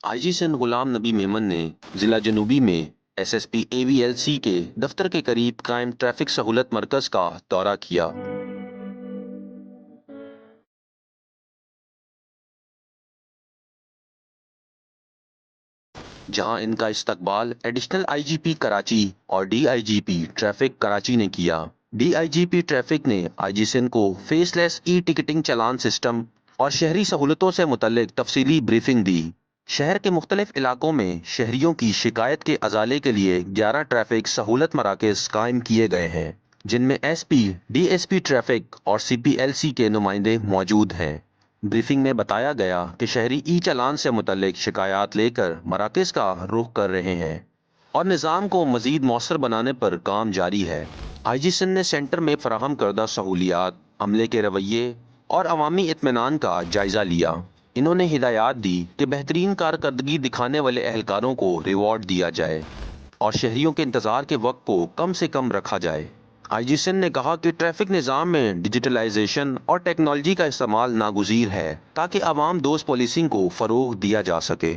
IG Sindh Ghulam Nabi Memon ने जिला जनूबी में एसएसपी एवीएलसी के दफ्तर के करीब कायम ट्रैफिक सहूलत मरकज का दौरा किया। जहां इनका इस्तकबाल एडिशनल आईजीपी कराची और डीआईजीपी ट्रैफिक कराची ने किया। डीआईजीपी ट्रैफिक ने आईजी सिंध को फेसलेस ई टिकटिंग चालान सिस्टम और शहरी सहूलतों से मुतल्लिक तफसीली ब्रीफिंग दी। शहर के मुख्तलिफ इलाकों में शहरियों की शिकायत के अजाले के लिए 11 ट्रैफिक सहूलत मराकज कायम किए गए हैं, जिनमें एसपी, डीएसपी ट्रैफिक और सीपीएलसी के नुमाइंदे मौजूद हैं। ब्रीफिंग में बताया गया कि शहरी ई चालान से मुतल्लिक शिकायत लेकर मराकज का रुख कर रहे हैं और निज़ाम को मज़ीद मौसर बनाने पर काम जारी है। आईजी सिंध ने सेंटर में फराहम करदा सहूलियात, अमले के रवैये और अवामी इत्मीनान का जायज़ा लिया। इन्होंने हिदायत दी कि बेहतरीन कारकर्दगी दिखाने वाले एहलकारों को रिवॉर्ड दिया जाए और शहरियों के इंतज़ार के वक्त को कम से कम रखा जाए। आईजी सिंध ने कहा कि ट्रैफिक निज़ाम में डिजिटलाइजेशन और टेक्नोलॉजी का इस्तेमाल नागुज़ीर है ताकि आवाम दोस्त पुलिसिंग को फ़रोग़ दिया जा सके।